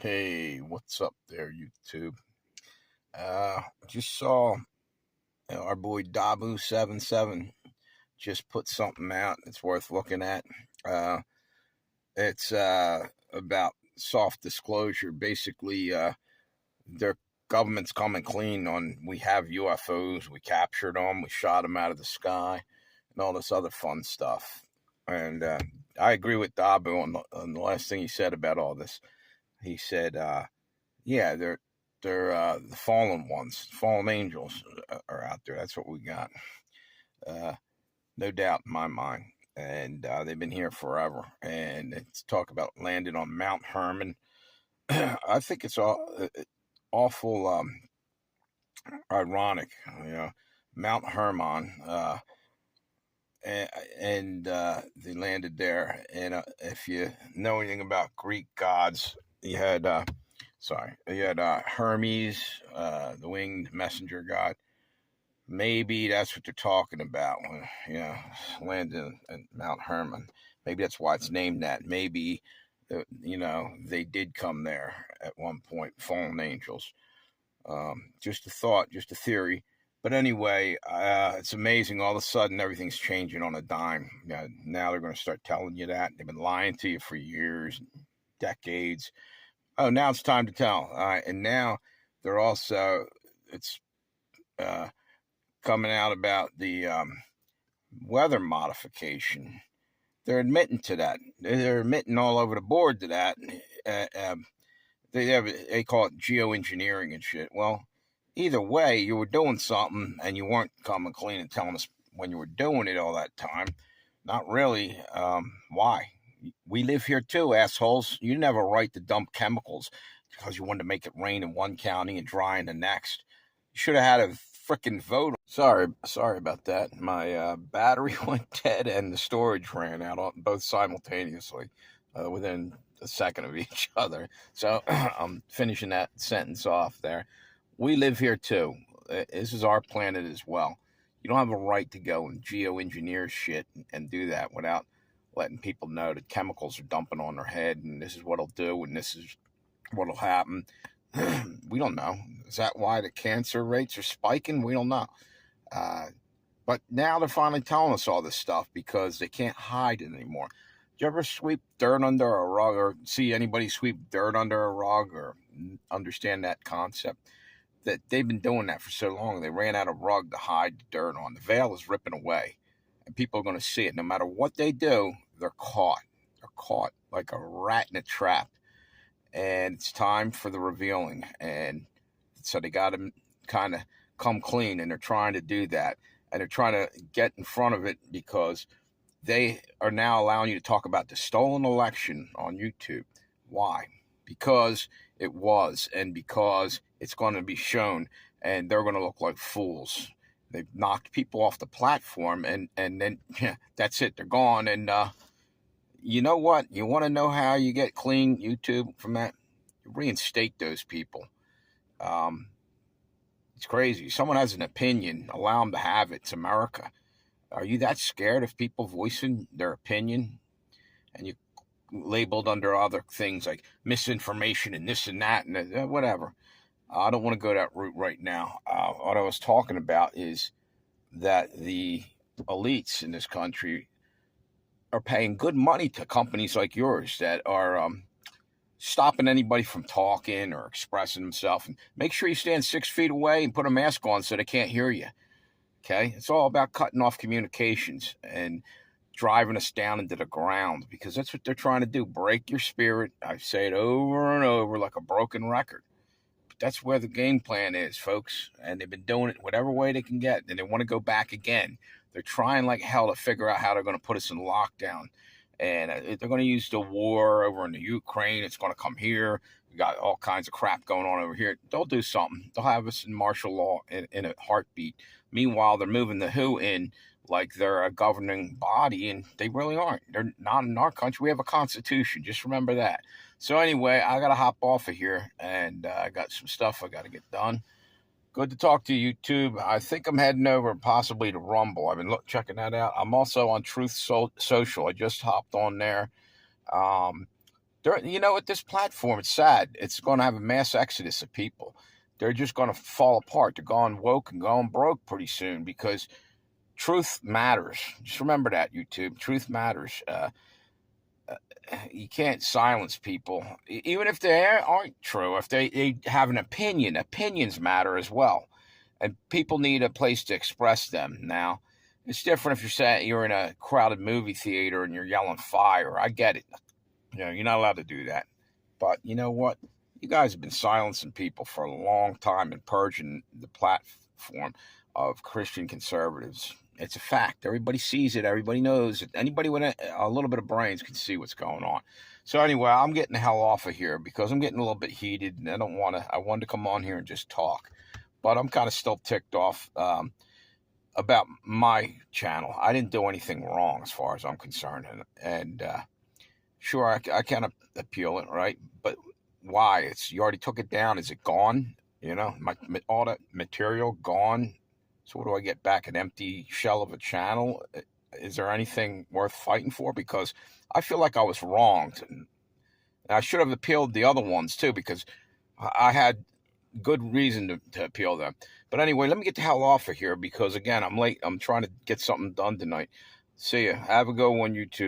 Hey, what's up there, YouTube? Just saw our boy Dabu77 just put something out that's worth looking at. Uh, it's about soft disclosure. Basically, their government's coming clean on we have UFOs, we captured them, we shot them out of the sky, and all this other fun stuff. And I agree with Dabu on the last thing he said about all this. He said, yeah, they're the fallen ones, fallen angels are out there. That's what we got, uh, no doubt in my mind. And they've been here forever. And it's talk about landing on Mount Herman. I think it's awful ironic, you know, Mount Herman, and they landed there. And if you know anything about Greek gods, you had you had Hermes, the winged messenger god. Maybe that's what they're talking about when landing in Mount Herman. Maybe that's why it's named that. Maybe they did come there at one point, fallen angels. Just a thought, just a theory. But anyway, it's amazing. All of a sudden, everything's changing on a dime. Now they're going to start telling you that. They've been lying to you for years, decades. Oh, now it's time to tell. And now they're also, it's coming out about the weather modification. They're admitting to that. They're admitting all over the board to that. They call it geoengineering and shit. Well, either way, you were doing something and you weren't coming clean and telling us when you were doing it all that time. Not really. Why? We live here too, assholes. You didn't have a right to dump chemicals because you wanted to make it rain in one county and dry in the next. You should have had a freaking vote. Sorry about that. My battery went dead and the storage ran out both simultaneously within a second of each other. So I'm finishing that sentence off there. We live here too. This is our planet as well. You don't have a right to go and geoengineer shit and do that without letting people know that chemicals are dumping on their head and this is what it'll do and this is what'll happen. We don't know. Is that why the cancer rates are spiking? We don't know. But now they're finally telling us all this stuff because they can't hide it anymore. Do you ever sweep dirt under a rug or see anybody sweep dirt under a rug or understand that concept? That they've been doing that for so long. They ran out of rug to hide the dirt on. The veil is ripping away. And people are going to see it. No matter what they do, they're caught. They're caught like a rat in a trap. And it's time for the revealing. And so they got to kind of come clean. And they're trying to do that. And they're trying to get in front of it because they are now allowing you to talk about the stolen election on YouTube. Why? Because it was, and because it's going to be shown, and they're going to look like fools. They've knocked people off the platform, and then that's it. They're gone. And you know what? You want to know how you get clean YouTube from that? You reinstate those people. It's crazy. Someone has an opinion, allow them to have it. It's America. Are you that scared of people voicing their opinion? And you labeled under other things like misinformation and this and that and whatever. I don't want to go that route right now. What I was talking about is that the elites in this country are paying good money to companies like yours that are stopping anybody from talking or expressing themselves. And make sure you stand 6 feet away and put a mask on so they can't hear you. Okay? It's all about cutting off communications and driving us down into the ground because that's what they're trying to do. Break your spirit. I say it over and over like a broken record. But that's where the game plan is, folks. And they've been doing it whatever way they can get. And they want to go back again. They're trying like hell to figure out how they're going to put us in lockdown. And they're going to use the war over in the Ukraine. It's going to come here. We got all kinds of crap going on over here. They'll do something. They'll have us in martial law in a heartbeat. Meanwhile, they're moving the WHO in like they're a governing body, and they really aren't. They're not in our country. We have a constitution. Just remember that. So anyway, I got to hop off of here, and I got some stuff I got to get done. Good to talk to you, YouTube. I think I'm heading over possibly to Rumble. I've been checking that out. I'm also on Truth Social. I just hopped on there. You know, at this platform, it's sad. It's going to have a mass exodus of people. They're just going to fall apart. They're going woke and going broke pretty soon because truth matters. Just remember that, YouTube. Truth matters. You can't silence people, even if they aren't true. If they have an opinion, opinions matter as well. And people need a place to express them. Now, it's different if you're in a crowded movie theater and you're yelling fire. I get it. You know, you're not allowed to do that. But you know what? You guys have been silencing people for a long time and purging the platform of Christian conservatives. It's a fact. Everybody sees it. Everybody knows it. Anybody with a little bit of brains can see what's going on. So anyway, I'm getting the hell off of here because I'm getting a little bit heated and I don't want to. I wanted to come on here and just talk, but I'm kind of still ticked off about my channel. I didn't do anything wrong as far as I'm concerned, and sure, I can appeal it, right? But why? You already took it down. Is it gone? You know, all that material gone. So what do I get back? An empty shell of a channel? Is there anything worth fighting for? Because I feel like I was wronged. And I should have appealed the other ones too, because I had good reason to appeal them. But anyway, let me get the hell off of here because, again, I'm late. I'm trying to get something done tonight. See ya. Have a good one, YouTube.